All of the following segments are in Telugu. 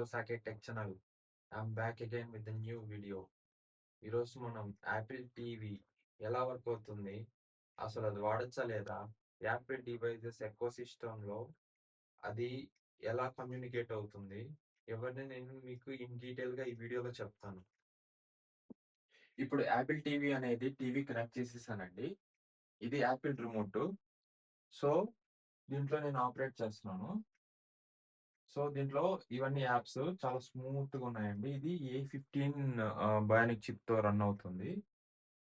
Saket Tech Channel. I'm back again with a new video. ఈరోజు మనం యాపిల్ టీవీ ఎలా వర్క్ అవుతుంది, అసలు అది వాడచ్చా లేదా, యాపిల్ డివైజెస్ ఎకో సిస్టంలో అది ఎలా కమ్యూనికేట్ అవుతుంది, ఇవన్నీ నేను మీకు ఇన్ డీటెయిల్గా ఈ వీడియోలో చెప్తాను. ఇప్పుడు యాపిల్ టీవీ అనేది టీవీ కనెక్ట్ చేసేసానండి. ఇది యాపిల్ రిమోట్. సో దీంట్లో నేను ఆపరేట్ చేస్తున్నాను. సో దీంట్లో ఇవన్నీ యాప్స్ చాలా స్మూత్‌గా ఉన్నాయండి. ఇది A15 బయానిక్ చిప్‌తో రన్ అవుతుంది.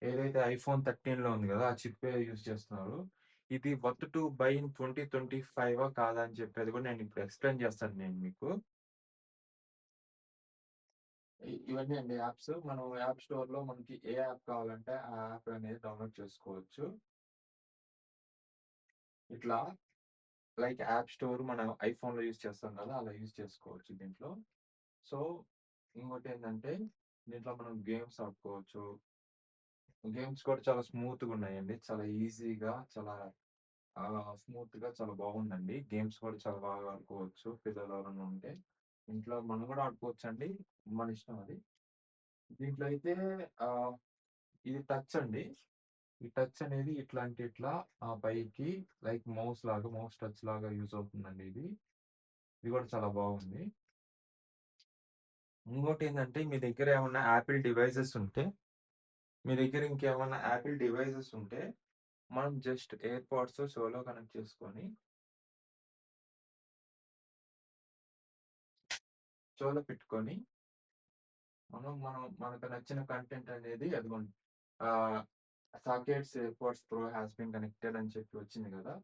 ఏదైతే ఐఫోన్ 13లో ఉంది గదా! ఆ చిప్పే యూజ్ చేస్తున్నారు. ఇది వర్త్ టు బై ఇన్ 2025 కాదా అని చెప్పేది కూడా నేను ఇప్పుడు ఎక్స్‌ప్లెయిన్ చేస్తాను నేను మీకు. ఇవన్నీ అండి యాప్స్. మనం యాప్ స్టోర్‌లో మనకి ఏ యాప్ కావాలంటే ఆ యాప్ అనేది డౌన్‌లోడ్ చేసుకోవచ్చు. ఇట్లా లైక్ యాప్ స్టోర్ మనం ఐఫోన్‌లో యూజ్ చేస్తాం కదా! అలా యూజ్ చేసుకోవచ్చు దీంట్లో. సో ఇంకోటేంటంటే దీంట్లో మనం గేమ్స్ ఆడుకోవచ్చు. గేమ్స్ కూడా చాలా స్మూత్‌గా ఉన్నాయండి. చాలా ఈజీగా, చాలా స్మూత్‌గా చాలా బాగుందండి. గేమ్స్ కూడా చాలా బాగా ఆడుకోవచ్చు. పిల్లలు ఎవరైనా ఉంటే. ఇంట్లో మనం కూడా ఆడుకోవచ్చండి. మన ఇష్టం అది. దీంట్లో అయితే ఆహ్, ఇది టచ్ అండి. ఈ టచ్ అనేది ఇట్లా పైకి లైక్ మౌస్ టచ్ లాగా యూజ్ అవుతుందండి ఇది. ఇది కూడా చాలా బాగుంది. ఇంకోటేంటంటే మీ దగ్గర ఇంకేమన్నా యాపిల్ డివైసెస్ ఉంటే మనం జస్ట్ ఎయిర్‌పాడ్స్ చెవులో కనెక్ట్ చేసుకొని, చెవులో పెట్టుకొని మనకు నచ్చిన కంటెంట్ అనేది అదిగోండి ah, sockets AirPods Pro has been connected అని చెప్పి వచ్చింది గదా!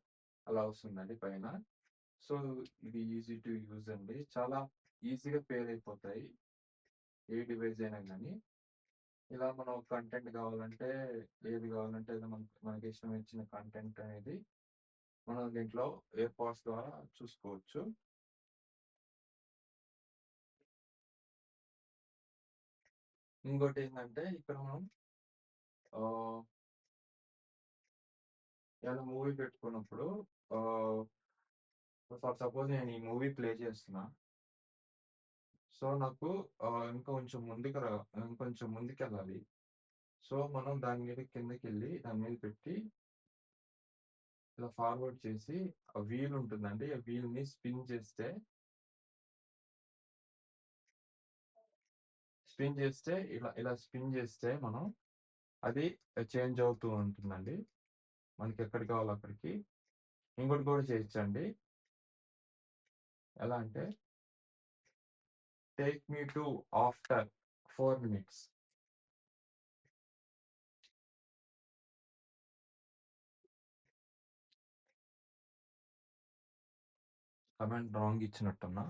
అలా వస్తుందండి పైన. సో, ఇది ఈజీ టు యూజ్ అండి. చాలా ఈజీగా పెయిర్ అయిపోతాయి. ఏ డివైస్ అయినా గానీ. ఇలా మనం కంటెంట్ గావాలంటే, ఏది గావాలంటే అది మనకిష్టం వచ్చిన కంటెంట్ అనేది మనం దీంట్లో ఎయిర్‌పాడ్స్ ద్వారా చూసుకోవచ్చు. ఇంకోటేంటంటే ఇక్కడ మనం ఆహ్, ఏదైనా మూవీ పెట్టుకున్నప్పుడు ఆహ్, ఫర్ సపోజ్ నేను ఈ మూవీ ప్లే చేస్తున్నా. సో, నాకు ఇంకొంచెం ముందుకెళ్ళాలి. సో, మనం దాని మీద కిందకెళ్ళి దాని మీద పెట్టి ఇలా ఫార్వర్డ్ చేసి ఆ వీల్ ఉంటుందండి. ఆ వీల్‌ని ఇలా స్పిన్ చేస్తే మనం అది చేంజ్ అవుతూ ఉంటుందండి. మనకెక్కడికి కావాలో అక్కడికి. ఇంకోటి కూడా చేయొచ్చండి. ఎలా అంటే take me to after 4 minutes. Command wrong ఇచ్చినట్టున్నా.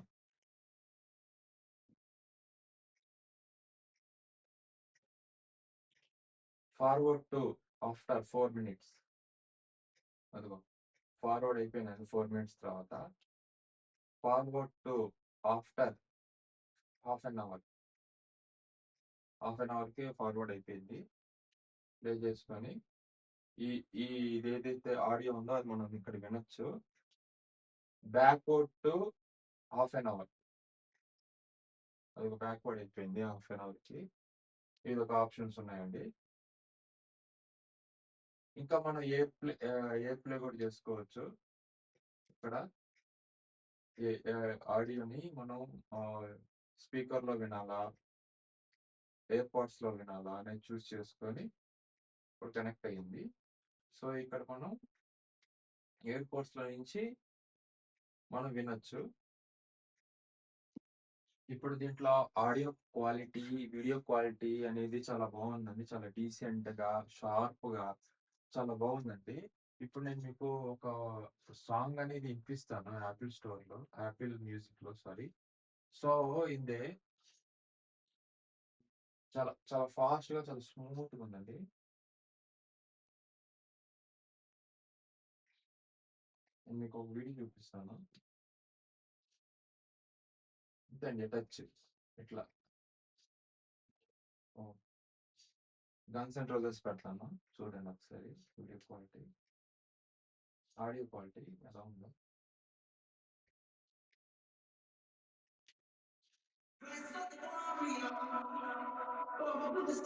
Forward to after 4 minutes. అదిగో ఫార్వర్డ్ అయిపోయిందండి 4 మినిట్స్ తర్వాత. Forward to after half an hour. Half an అవర్‌కి ఫార్వర్డ్ అయిపోయింది. ప్లే చేసుకొని ఈ ఈ ఇదేదైతే ఆడియో ఉందో అది మనం ఇక్కడ వినొచ్చు. Backward to half an hour. అదిగో బ్యాక్‌వర్డ్ అయిపోయింది హాఫ్ అన్ అవర్‌కి. ఇదొక ఆప్షన్స్ ఉన్నాయండి. ఇంకా మనం ఎయిర్ ప్లే కూడా చేసుకోవచ్చు. ఇక్కడ ఆడియోని మనం ఆహ్, స్పీకర్‌లో వినాలా? ఎయిర్‌పాడ్స్‌లో వినాలా? అనేది చేసుకొని ఇప్పుడు కనెక్ట్ అయ్యింది. సో, ఇక్కడ మనం ఎయిర్‌పోడ్స్‌లో నుంచి మనం వినొచ్చు. ఇప్పుడు దీంట్లో ఆడియో క్వాలిటీ, వీడియో క్వాలిటీ అనేది చాలా బావుందండి. చాలా డీసెంట్‌గా, షార్ప్‌గా చాలా బావుందండి. ఇప్పుడు నేను మీకు ఒక సాంగ్ అనేది ఇనిపిస్తాను యాపిల్ మ్యూజిక్‌లో సారీ. సో, ఇందే చాలా చాలా ఫాస్ట్‌గా చాలా స్మూత్‌గా ఉందండి. నేను మీకు ఒక వీడియో చూపిస్తాను. ఇంతే అండి టచ్. ఇట్లా. ఓహ్! 'గన్స్ అండ్ రోజెస్' పెడతాను. చూడండి ఒకసారి వీడియో క్వాలిటీ, ఆడియో క్వాలిటీ ఎలా ఉందో.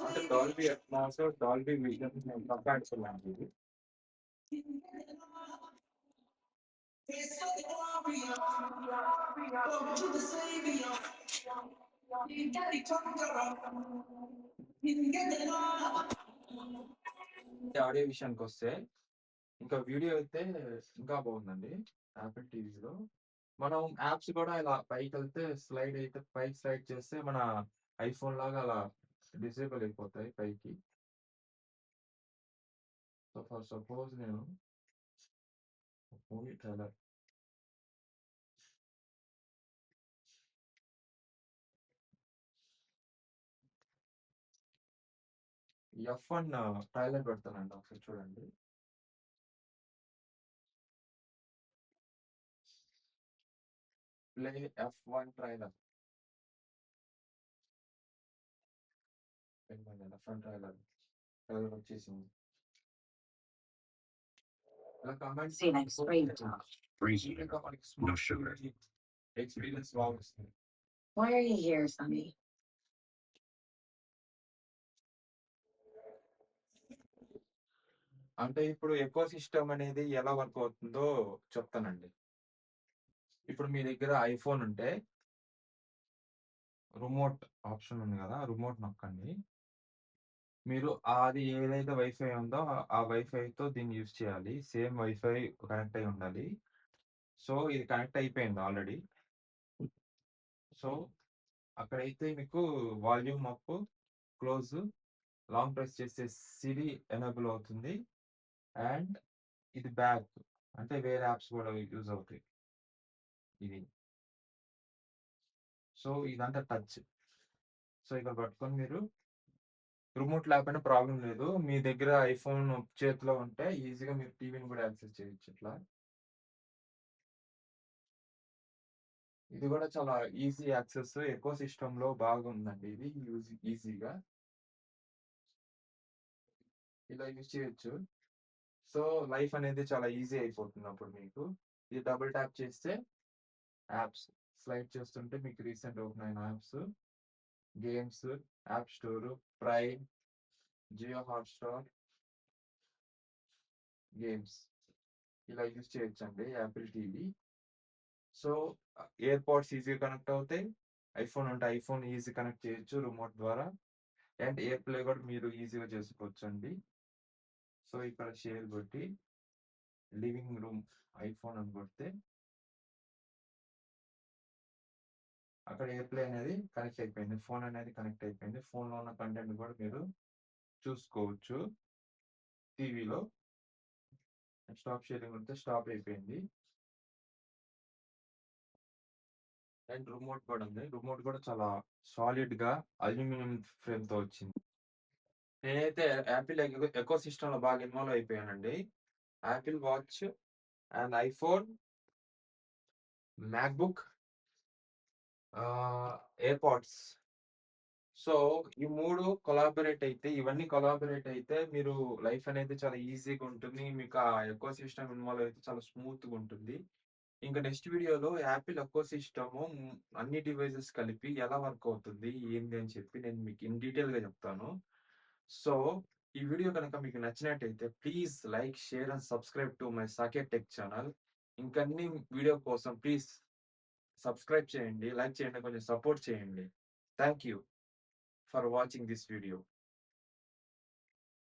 అంటే Dolby Atmos, Dolby vision comparison అండి ఇది. ఆడియో విషయానికొస్తే ఇంకా వీడియో అయితే ఇంకా బాగుందండి యాపిల్ టీవీలో. మనం యాప్స్ కూడా ఇలా పైకెళ్తే స్లైడ్ అయితే పైకి స్లైడ్ చేస్తే మన ఐఫోన్ లాగా అలా డిసేబుల్ అయిపోతాయి పైకి. సో ఫర్ సపోజ్ నేను మూవీ ట్రైలర్ F1 ట్రైలర్ పెడతానండి, ఒకసారి చూడండి. Play F1 trailer. F1 trailer trailer వచ్చేసింది. ఇలా comments See you next spring, Tom. Freezing. ఇంకా మనకి No స్మూత్ sugar. ఎక్స్పీరియన్స్ బాగా వస్తుంది. Why are you here, Sonny? అంటే ఇప్పుడు ఎకో సిస్టమ్ అనేది ఎలా వర్క్ అవుతుందో చెప్తానండి. ఇప్పుడు మీ దగ్గర ఐఫోన్ ఉంటే రిమోట్ ఆప్షన్ ఉంది కదా, రిమోట్ నొక్కండి. మీరు అది ఏదైతే వైఫై ఉందో ఆ వైఫైతో దీన్ని యూజ్ చేయాలి. సేమ్ వైఫై కనెక్ట్ అయి ఉండాలి. సో ఇది కనెక్ట్ అయిపోయింది ఆల్రెడీ. సో అక్కడైతే మీకు volume up, close, long press చేస్తే సిరి ఎనేబుల్ అవుతుంది. అండ్ ఇది బ్యాక్, అంటే వేరే యాప్స్ కూడా యూజ్ అవుతాయి ఇది. సో ఇదంతా టచ్. సో ఇక్కడ పట్టుకొని మీరు రిమోట్ లేకపోయినా ప్రాబ్లం లేదు. మీ దగ్గర ఐఫోన్ చేతిలో ఉంటే ఈజీగా మీరు టీవీని కూడా యాక్సెస్ చేయొచ్చు ఇట్లా. ఇది కూడా చాలా ఈజీ యాక్సెస్, ఎకో సిస్టంలో బాగుందండి ఇది. ఈజీగా ఇలా యూజ్ చేయొచ్చు. సో లైఫ్ అనేది చాలా ఈజీ అయిపోతుంది అప్పుడు మీకు. ఇది డబుల్ ట్యాప్ చేస్తే యాప్స్ స్లైడ్ చేస్తుంటే మీకు రీసెంట్ ఓపెన్ అయిన apps, games, app store, prime, Jio Hotstar, games ఇలా యూజ్ చేయొచ్చండి Apple TV. So AirPods ఈజీగా కనెక్ట్ అవుతాయి. ఐఫోన్ ఉంటే ఐఫోన్ ఈజీ కనెక్ట్ చేయొచ్చు రిమోట్ ద్వారా. అండ్ ఎయిర్ ప్లే కూడా మీరు ఈజీగా చేసుకోవచ్చు అండి. సో ఇక్కడ షేర్ కొట్టి లివింగ్ రూమ్ ఐఫోన్ అని కొడితే అక్కడ ఎయిర్ ప్లే అనేది కనెక్ట్ అయిపోయింది, ఫోన్ అనేది కనెక్ట్ అయిపోయింది. ఫోన్లో ఉన్న కంటెంట్ కూడా మీరు చూసుకోవచ్చు టీవీలో. స్టాప్ షేరింగ్ ఉంటే స్టాప్ అయిపోయింది. అండ్ రిమోట్ కూడా ఉంది. రిమోట్ కూడా చాలా సాలిడ్ గా అల్యూమినియం ఫ్రేమ్ తో వచ్చింది. నేనైతే యాపిల్ ఎకో సిస్టమ్ లో బాగా ఇన్వాల్వ్ అయిపోయానండి. Apple watch and iPhone, MacBook, AirPods. So ఈ 3 కొలాబరేట్ అయితే, ఇవన్నీ కొలాబరేట్ అయితే మీరు లైఫ్ అనేది చాలా ఈజీగా ఉంటుంది. మీకు ఆ ఎకో సిస్టమ్ ఇన్వాల్వ్ అయితే చాలా స్మూత్ గా ఉంటుంది. ఇంకా నెక్స్ట్ వీడియోలో యాపిల్ ఎకో సిస్టమ్ అన్ని డివైజెస్ కలిపి ఎలా వర్క్ అవుతుంది ఏంది అని చెప్పి నేను మీకు ఇన్ డీటెయిల్ గా చెప్తాను. సో ఈ వీడియో కనుక మీకు నచ్చినట్టయితే please like, share and subscribe to my Saket tech channel. ఇంకన్ని వీడియో కోసం ప్లీజ్ సబ్స్క్రైబ్ చేయండి, లైక్ చేయండి, కొంచెం సపోర్ట్ చేయండి. Thank you for watching this video.